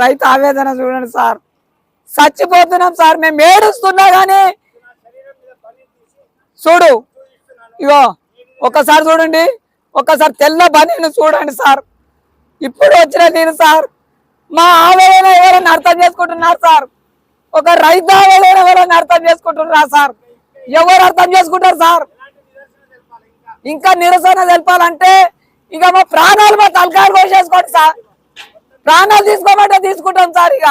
రైతు ఆవేదన చూడండి సార్, చచ్చిపోతున్నాం సార్, మేము ఏడుస్తున్నా కానీ చూడు ఇగో ఒక్కసారి చూడండి, ఒక్కసారి తెల్ల బనీను చూడండి సార్, ఇప్పుడు వచ్చిన నేను సార్. మా ఆవేదన ఎవరైనా అర్థం చేసుకుంటున్నారు సార్? ఒక రైతు ఆవేదన ఎవరైనా అర్థం చేసుకుంటున్నారా సార్? ఎవరు అర్థం చేసుకుంటారు సార్? ఇంకా నిరసన తెలపాలంటే ఇక మా ప్రాణాలు మా తలకాయలు కోసేసుకోండి సార్, ప్రాణాలు తీసుకోమంటే తీసుకుంటాం సార్. ఇక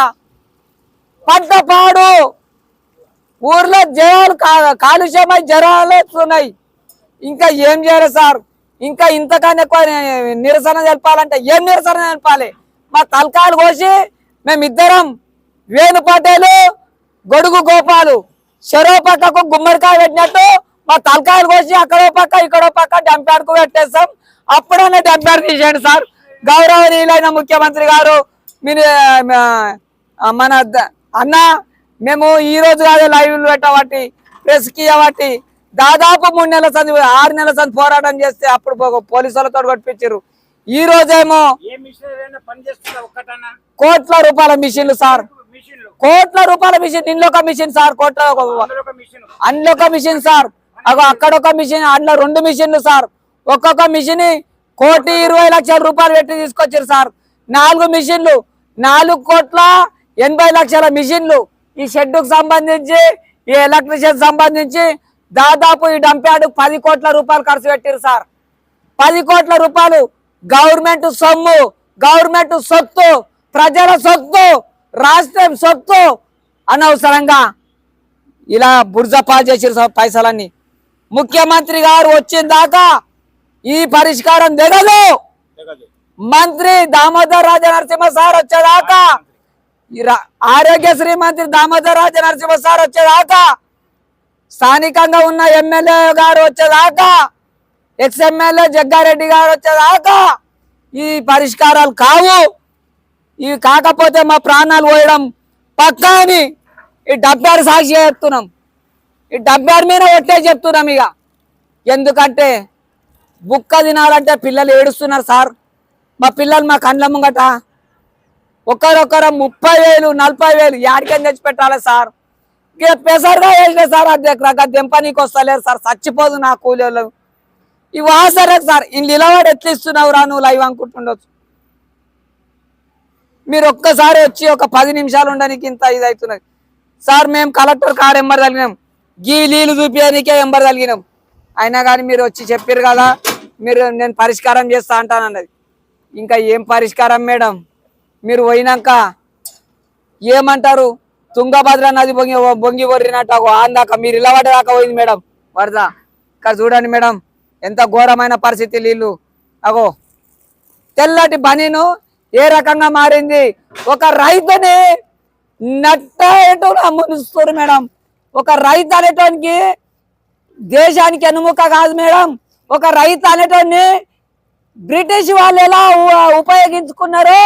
పంట పాడు ఊర్లో జ్వరాలు కాలుష్యమై జ్వరాలు వస్తున్నాయి, ఇంకా ఏం చేయాలి సార్? ఇంకా ఇంతకన్నా ఎక్కువ నిరసన తెలపాలంటే ఏం నిరసన తెలపాలి? మా తలకాయలు కోసి మేమిద్దరం వేణు పటేలు గొడుగు గోపాలు చెరో పక్కకు గుమ్మడికాయ పెట్టినట్టు మా తలకాయలు కోసి అక్కడో పక్క ఇక్కడో పక్క డంప్యార్డ్కు పెట్టేస్తాం. అప్పుడనే డంప్యార్డ్ తీసేయండి సార్. గౌరవనీయులైన ముఖ్యమంత్రి గారు, మీరు మన అన్న మేము ఈ రోజు కాదు లైవ్లు పెట్టబట్టి ప్రెస్కి ఇవ్వబట్టి దాదాపు 3 నెలల సంది 6 నెలల సంది పోరాటం చేస్తే అప్పుడు పోలీసులతో కొట్టించారు. ఈ రోజేమో కోట్ల రూపాయల మిషన్లు సార్, కోట్ల రూపాయల మిషన్, ఇంట్లో ఒక మిషన్ సార్, అందులో ఒక మిషన్ సార్, అక్కడ ఒక మిషన్, అందులో 2 మిషన్లు సార్. ఒక్కొక్క మిషన్ 1,20,00,000 పెట్టి తీసుకొచ్చారు సార్. 4 మిషన్లు 4,80,00,000 మిషన్లు. ఈ షెడ్డుకు సంబంధించి ఈ ఎలక్ట్రిషియన్ సంబంధించి దాదాపు ఈ డంప్యార్డ్ 10 కోట్ల రూపాయలు ఖర్చు పెట్టారు సార్. 10 కోట్ల రూపాయలు గవర్నమెంట్ సొమ్ము, గవర్నమెంట్ సొత్తు, ప్రజల సొత్తు, రాష్ట్రం సొత్తు అనవసరంగా ఇలా బుర్జపా చేసారు పైసలన్నీ. ముఖ్యమంత్రి గారు వచ్చిన దాకా ఈ పరిష్కారం జరగదు. మంత్రి దామోదర్ రాజ నరసింహ సార్ వచ్చేదాకా, ఆరోగ్యశ్రీ మంత్రి దామోదర్ రాజ నరసింహ సార్ వచ్చేదాకా, స్థానికంగా ఉన్న ఎమ్మెల్యే గారు వచ్చేదాకా, ఎక్స్ఎమ్మెల్యే జగ్గారెడ్డి గారు వచ్చేదాకా ఈ పరిష్కారాలు కావు. ఇవి కాకపోతే మా ప్రాణాలు పోయడం పక్కా అని ఈ డబ్బారు సాక్షి చెప్తున్నాం, ఈ డబ్బారు మీద ఒట్టే చెప్తున్నాం. ఇక ఎందుకంటే బుక్క తినాలంటే పిల్లలు ఏడుస్తున్నారు సార్. మా పిల్లలు మా కండ్ల ముంగట ఒకరొకరు 30,000 40,000 యాడికని తెచ్చి పెట్టాలి సార్. ఇక పెసరుగా వేసిన సార్, అది దెంపనీకి వస్తలేరు సార్, చచ్చిపోదు నా కూలీలు. ఇవి ఆసరే సార్, ఇన్ని నిలబడి ఎట్లా ఇస్తున్నావు రా నువ్వు లైవ్ అనుకుంటుండొచ్చు. మీరు ఒక్కసారి వచ్చి ఒక 10 నిమిషాలు ఉండడానికి ఇంత ఇది అవుతున్నది సార్. మేము కలెక్టర్ కాడ ఎంబర్ కలిగినాం, గీ నీళ్ళు చూపించడానికే ఎంబర్ కలిగినాం. అయినా కానీ మీరు వచ్చి చెప్పారు కదా, మీరు నేను పరిష్కారం చేస్తా అంటానన్నది. ఇంకా ఏం పరిష్కారం మేడం? మీరు పోయినాక ఏమంటారు? తుంగభద్ర నది బొంగి పొర్రినట్టు ఆందాక మీరు ఇలా పడ్డదాకా పోయింది మేడం వరద. ఇక్కడ చూడండి మేడం ఎంత ఘోరమైన పరిస్థితి. నీళ్ళు అగో తెల్లటి బనీను ఏ రకంగా మారింది. ఒక రైతుని నట్టేటో మునుస్తారు మేడం. ఒక రైతు అనేటానికి దేశానికి ఎన్నుముక కాదు మేడం. ఒక రైతు అనేటాన్ని బ్రిటిష్ వాళ్ళు ఎలా ఉపయోగించుకున్నారో,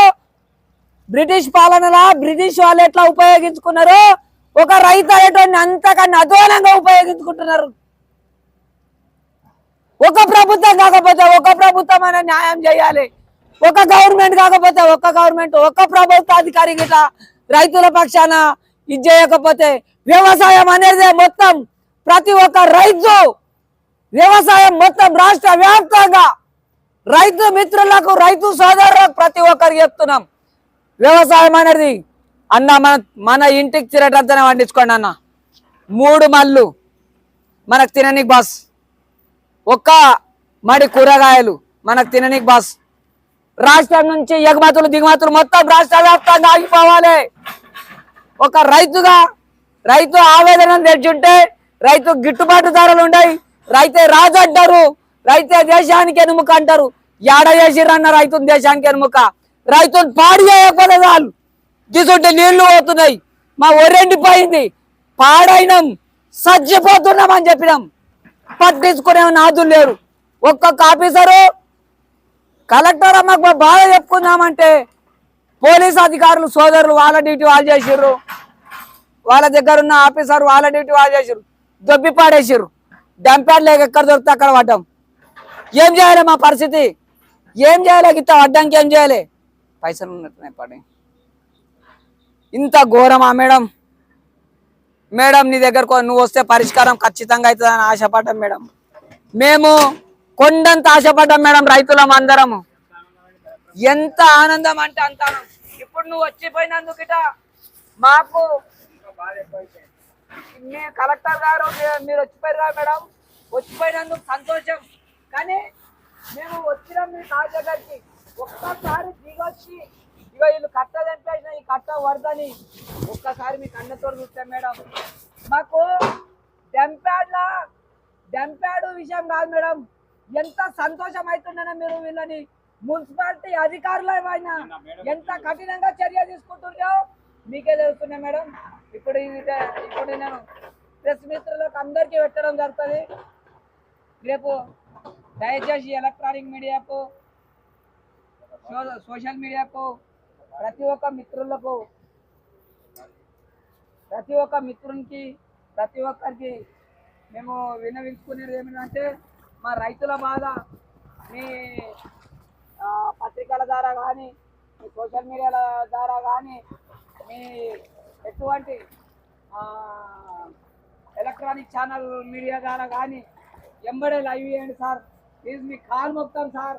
బ్రిటిష్ పాలనలా బ్రిటిష్ వాళ్ళు ఎట్లా ఉపయోగించుకున్నారో ఒక రైతు అనేటాన్ని అంతకన్నా అధ్వానంగా ఉపయోగించుకుంటున్నారు. ఒక ప్రభుత్వం కాకపోతే ఒక ప్రభుత్వం అనే న్యాయం చేయాలి. ఒక గవర్నమెంట్ కాకపోతే ఒక గవర్నమెంట్, ఒక ప్రభుత్వాధికారి గిట్లా రైతుల పక్షాన ఇది చేయకపోతే వ్యవసాయం అనేది మొత్తం ప్రతి ఒక్క రైతు వ్యవసాయం మొత్తం రాష్ట్ర వ్యాప్తంగా రైతు మిత్రులకు రైతు సోదరులకు ప్రతి ఒక్కరికి చెప్తున్నాం, వ్యవసాయం అనేది అన్న మన ఇంటికి తిరగటంతనే పండించుకోండి అన్న. 3 మళ్ళు మనకు తిననీకి బాస్, ఒక్క మడి కూరగాయలు మనకు తిననీకి బాస్. రాష్ట్రం నుంచి ఎగుమతులు దిగుమతులు మొత్తం రాష్ట్ర వ్యాప్తంగా ఆగిపోవాలి. ఒక రైతుగా రైతు ఆవేదన తెచ్చుంటే రైతు గిట్టుబాటు ధరలు ఉన్నాయి. రైతే రాజు అంటారు, రైతే దేశానికి ఎనుముక అంటారు. ఏడ చేసిరన్న రైతుని దేశానికి ఎనుముక. రైతుని పాడు చేయకపోతే చాలు, తీసుంటే నీళ్లు పోతున్నాయి, మా ఒరెండిపోయింది, పాడైనాం, చచ్చిపోతున్నాం అని చెప్పినాం. పట్టించుకునే నాదులు లేరు. ఒక్కొక్క ఆఫీసరు కలెక్టర్ అమ్మకు బాగా చెప్పుకుందామంటే పోలీస్ అధికారులు సోదరులు వాళ్ళ డ్యూటీ వాళ్ళు చేసిర్రు, వాళ్ళ దగ్గర ఉన్న ఆఫీసర్ వాళ్ళ డ్యూటీ వాళ్ళు చేసిర్రు, దొబ్బి పాడేసిర్రు. డంప్యార్డ్ లేక ఎక్కడ దొరికితే అక్కడ పడ్డాం. ఏం చేయాలి మా పరిస్థితి? ఏం చేయాలి? గిట్ట పడ్డానికి ఏం చేయాలి? పైసలు ఉన్నట్టున్నాయి పడే ఇంత ఘోరమా మేడం? మేడం నీ దగ్గరకు నువ్వు వస్తే పరిష్కారం ఖచ్చితంగా అవుతుందని ఆశపడ్డాం మేడం. మేము కొండంత ఆశపడ్డాం మేడం, రైతులం అందరము. ఎంత ఆనందం అంటే అంత ఆనందం. ఇప్పుడు నువ్వు వచ్చిపోయినందుకు ఇట మాకు మీ కలెక్టర్ గారు మీరు వచ్చిపోయారు కదా మేడం, వచ్చిపోయినందుకు సంతోషం. కానీ మేము వచ్చిన మీ కాళ్ళ దగ్గరికి ఒక్కసారి దిగొచ్చి ఇక వీళ్ళు కట్ట తెంపేసిన ఈ కట్ట వరదని ఒక్కసారి మీ కన్నతో చూస్తే మేడం మాకు డంపాడు విషయం కాదు మేడం, ఎంత సంతోషం అవుతుందనే మీరు వీళ్ళని మున్సిపాలిటీ అధికారులు ఏమైనా ఎంత కఠినంగా చర్య తీసుకుంటుందో మీకే తెలుస్తున్నాయి మేడం. ఇప్పుడు నేను ప్రెస్ మిత్రులకు అందరికీ పెట్టడం జరుగుతుంది. రేపు దయచేసి ఎలక్ట్రానిక్ మీడియాకు, సోషల్ మీడియాకు, ప్రతి ఒక్క మిత్రునికి ప్రతి ఒక్కరికి మేము విన్నవించుకునేది ఏమిటంటే మా రైతుల బాధ మీ పత్రికల ద్వారా కానీ, మీ సోషల్ మీడియాల ద్వారా కానీ, మీ ఎటువంటి ఎలక్ట్రానిక్ ఛానల్ మీడియా ద్వారా కానీ ఎంబడే లైవ్ చేయండి సార్. ప్లీజ్ మీ కాల్ మొత్తం సార్.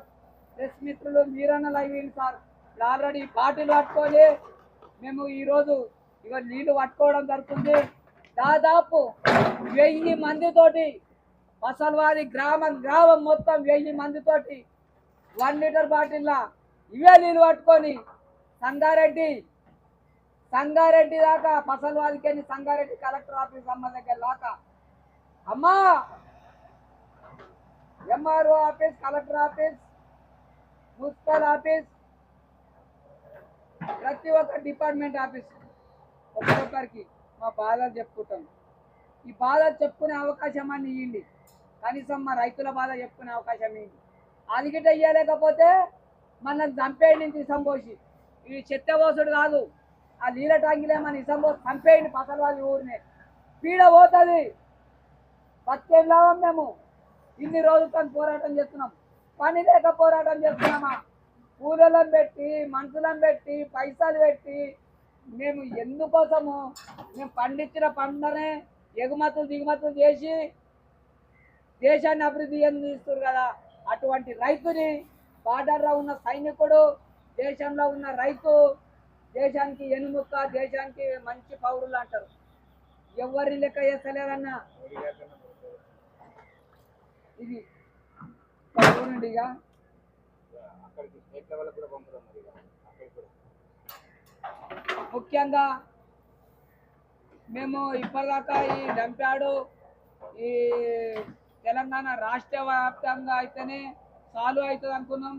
ప్రెస్ మిత్రులు మీరన్నా లైవ్ చేయండి సార్. ఆల్రెడీ బాటిల్ పట్టుకొని మేము ఈరోజు ఇక నీళ్లు పట్టుకోవడం జరుగుతుంది. దాదాపు 1000 మందితోటి మసల్వాది గ్రామం మొత్తం 1000 మందితోటి 1 లీటర్ బాటిల్లా ఇవే నీళ్ళు పట్టుకొని సంగారెడ్డి దాకా పసల్వాదికి సంగారెడ్డి కలెక్టర్ ఆఫీస్ అమ్మ దగ్గర దాకా అమ్మా MRO office, collector office, municipal office, ప్రతి ఒక్క డిపార్ట్మెంట్ ఆఫీస్ ఒక్కొక్కరికి మా బాధలు చెప్పుకుంటాం. ఈ బాధలు చెప్పుకునే అవకాశం అని ఇవ్వండి. కనీసం మా రైతుల బాధ చెప్పుకునే అవకాశం ఇవ్వండి. అది గిట్ట ఇవ్వలేకపోతే మనల్ని చంపేయండి ఇసంపోసి. ఇది చెత్తబోసుడు కాదు, ఆ నీళ్ళ టాంగిలేమని ఇసంపోసి చంపేయండి పసలవాది ఊరినే. పీడ పోతుంది. బతికేం లాభం? మేము ఇన్ని రోజులతో పోరాటం చేస్తున్నాం, పని లేక పోరాటం చేస్తున్నామా? కూలీలను పెట్టి, మనుషులను పెట్టి, పైసలు పెట్టి మేము ఎందుకోసము? మేము పండించిన పంటనే ఎగుమతులు దిగుమతులు చేసి దేశాన్ని అభివృద్ధి చెందిస్తారు కదా. అటువంటి రైతుని, బార్డర్లో ఉన్న సైనికుడు, దేశంలో ఉన్న రైతు దేశానికి ఎనుముక్క, దేశానికి మంచి పౌరులు అంటారు. ఎవరిని లెక్క చేస్తలేరన్నా. ఇది చూడండిగా ముఖ్యంగా మేము ఇప్పటిదాకా ఈ డంపాడు ఈ తెలంగాణ రాష్ట్ర వ్యాప్తంగా అయితేనే చాలు అవుతుంది అనుకున్నాం.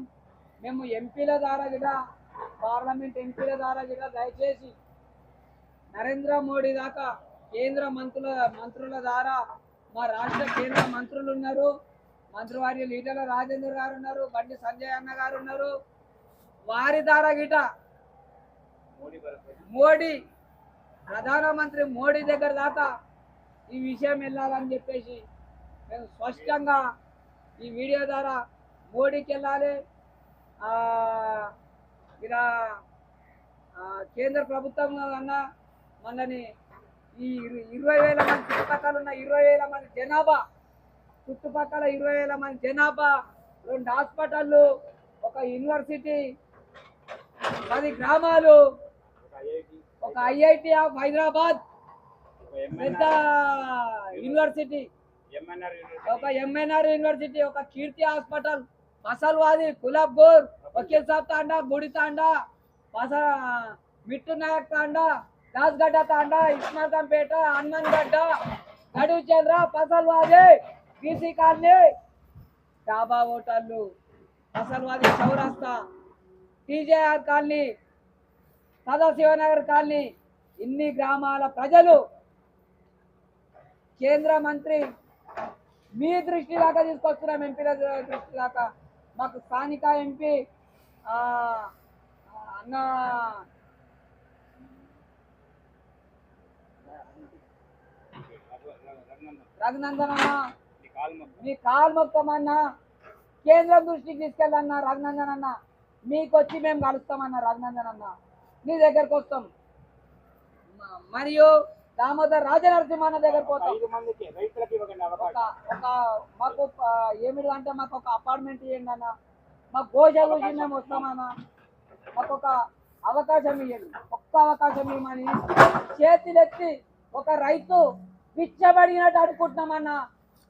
మేము ఎంపీల ద్వారా కూడా, పార్లమెంట్ ఎంపీల ద్వారా కూడా దయచేసి నరేంద్ర మోడీ దాకా కేంద్ర మంత్రుల ద్వారా, మా రాష్ట్ర కేంద్ర మంత్రులు ఉన్నారు, మంత్రివర్యులు ఈటెల రాజేందర్ గారు ఉన్నారు, బండి సంజయ్ అన్న గారు ఉన్నారు. వారి ద్వారా గిట మోడీ, ప్రధానమంత్రి మోడీ దగ్గర దాకా ఈ విషయం వెళ్ళాలని చెప్పేసి మేము స్పష్టంగా ఈ వీడియో ద్వారా మోడీకి వెళ్ళాలి. ఇలా కేంద్ర ప్రభుత్వం అన్న మనని ఈ 20,000 మంది చుట్టుపక్కల ఉన్న 20,000 మంది జనాభా, చుట్టుపక్కల 20,000 మంది జనాభా, 2 హాస్పిటళ్ళు, ఒక యూనివర్సిటీ, 10 గ్రామాలు, ఒక ఐఐటి ఆఫ్ హైదరాబాద్, పెద్ద యూనివర్సిటీ, ఒక ఎంఎన్ఆర్ యూనివర్సిటీ, ఒక కీర్తి హాస్పిటల్, మసల్వాది, కులబ్బూర్, వకీల్ సాబ్ తాండా, గుడి తాండా, మిట్టు నాయక్ తాండా, దాస్గడ్డ తాండా, ఇస్మాకంపేట, హనుమన్గడ్డ, గడువు చంద్ర, పసల్వాది, బీసీ కాలనీ, డాబా హోటళ్ళు, పసల్వాది చౌరస్తా, టీజేఆర్ కాలనీ, సదాశివనగర్ కాలనీ, ఇన్ని గ్రామాల ప్రజలు కేంద్ర మంత్రి మీ దృష్టి దాకా తీసుకొస్తున్నాం, ఎంపీల దృష్టి దాకా. మాకు స్థానిక ఎంపీ అన్న రఘునందన్ అన్న, మీ కాల్ మొత్తం అన్న కేంద్రం దృష్టికి తీసుకెళ్ళన్నా రఘునందన్ అన్న. మీకు వచ్చి మేము కలుస్తామన్న రఘునందన్ అన్న, మీ దగ్గరకు వస్తాం. మరియు దామోదర్ రాజనరసింహన్న దగ్గర పోతాం. 5 మందికి రైతులకు ఇవ్వకండి అవకాశం. ఒక మాకు ఏమిటి అంటే మాకు ఒక అపార్ట్మెంట్ ఇవ్వండి అన్న, మాకు గోశాల నుంచి మేము వస్తామన్నా, మాకు ఒక అవకాశం ఇవ్వండి, ఒక్క అవకాశం ఇవ్వమని చేతులెత్తి ఒక రైతు పిచ్చబడినట్టు అనుకుంటున్నామన్నా.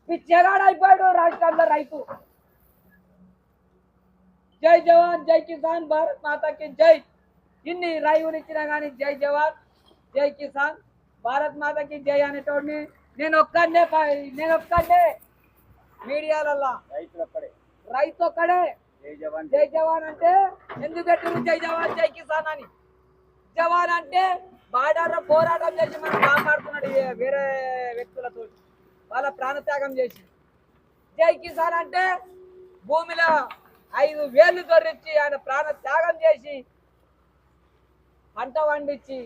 పిచ్చగాడు అయిపోయాడు రాష్ట్రంలో రైతు. జై జవాన్ జై కిసాన్ భారత్ మాతాకి జై. ఇన్ని రైవులు ఇచ్చినా కానీ జై జవాన్ జై కిసాన్ భారత్ మాతాకి జై అనేటోడిని నేను ఒక్కడే మీడియాలల్లా. రైతు ఒక్కడే జై జవాన్ అంటే ఎందుకు పెట్టింది జై జవాన్ జై కిసాన్ అని? జవాన్ అంటే బార్డర్ పోరాటం చేసి మనం కాపాడుతున్నాడు వేరే వ్యక్తులతో, వాళ్ళ ప్రాణత్యాగం చేసి. జై కిసాన్ అంటే భూమిలో 5 వేలు దొరించి ఆయన ప్రాణ త్యాగం చేసి పంట పండించి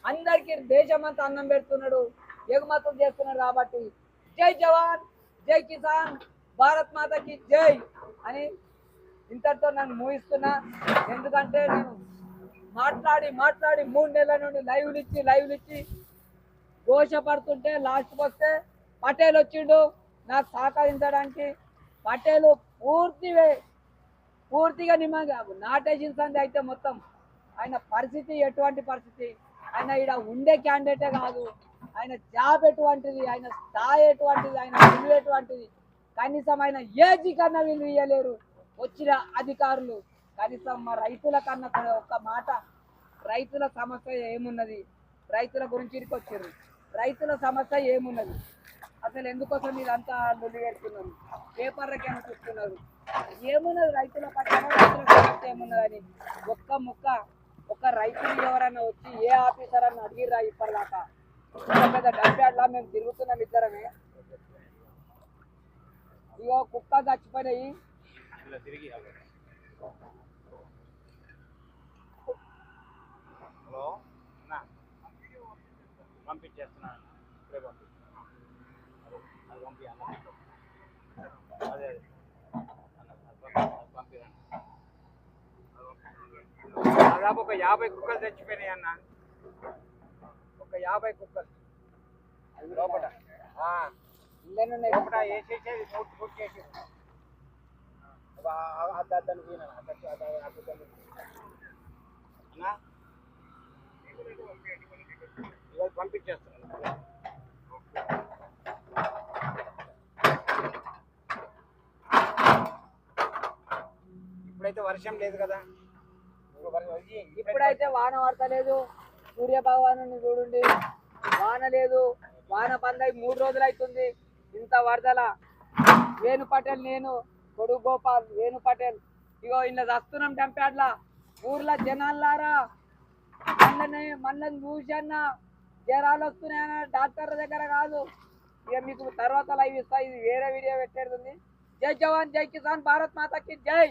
అందరికి దేశమంతా అన్నం పెడుతున్నాడు, ఎగుమతులు చేస్తున్నాడు. కాబట్టి జై జవాన్ జై కిసాన్ భారత్ మాతకి జై అని ఇంతటితో నన్ను ముగిస్తున్నా. ఎందుకంటే నేను మాట్లాడి 3 నెలల నుండి లైవ్లు ఇచ్చి ఘోషపడుతుంటే లాస్ట్కి వస్తే పటేల్ వచ్చిండు నాకు సహకరించడానికి. పటేలు పూర్తిగా నిమ్మగా నాటేసిన సంది అయితే మొత్తం ఆయన పరిస్థితి ఎటువంటి పరిస్థితి, ఆయన ఇక్కడ ఉండే క్యాండిడేటే కాదు, ఆయన జాబ్ ఎటువంటిది, ఆయన స్థాయి ఎటువంటిది, ఆయన విలువ ఎటువంటిది, కనీసం ఆయన ఏజీ కన్నా విలువ ఇయ్యలేరు వచ్చిన అధికారులు. కనీసం మా రైతుల కన్నా ఒక్క మాట, రైతుల సమస్య ఏమున్నది, రైతుల గురించి ఇరికి వచ్చారు, రైతుల సమస్య ఏమున్నది, అసలు ఎందుకోసం ఇదంతా లొల్లి పెడుతున్నారు, పేపర్లకి ఏమో చూస్తున్నారు, ఏమున్నది రైతుల పక్కన, రైతుల సమస్య ఏమున్నదని ఒక్క రైతుని ఎవరన్నా వచ్చి ఏ ఆఫీసర్ అని అడిగిరా ఇప్పటిదాకా? పెద్ద డబ్బాడ్లా మేము తిరుగుతున్నాం ఇద్దరమే. ఇగో కుక్క చచ్చిపోయినాయి. హలో పంపించేస్తున్నాను, అదే దాదాపు ఒక 50 కుక్కలు చచ్చిపోయినాయి అన్న. ఒక 50 కుక్కలు లోపల వేసేసేది పూర్తి చేసి అన్నా ఇవాళ పంపించేస్తున్నాను. ఇప్పుడైతే వర్షం లేదు కదా, ఇప్పుడైతే వాన పడతలేదు. సూర్య భగవాను చూడండి, వాన లేదు. వాన బంద్ 3 రోజులు అవుతుంది. ఇంత వరదల వేణు పటేల్, నేను కొడుకు గోపాల్, వేణు పటేల్ ఇగో ఇలా వస్తున్నాం టెంపాడ్లా. ఊర్లో జనాలారా మళ్ళీ చూసన్న జ్వరాలు వస్తున్నాయన్న, డాక్టర్ దగ్గర కాదు. ఇక మీకు తర్వాత లైవ్ ఇస్తా, ఇది వేరే వీడియో పెట్టేది ఉంది. జై జవాన్ జై కిసాన్ భారత్ మాతాకి జై.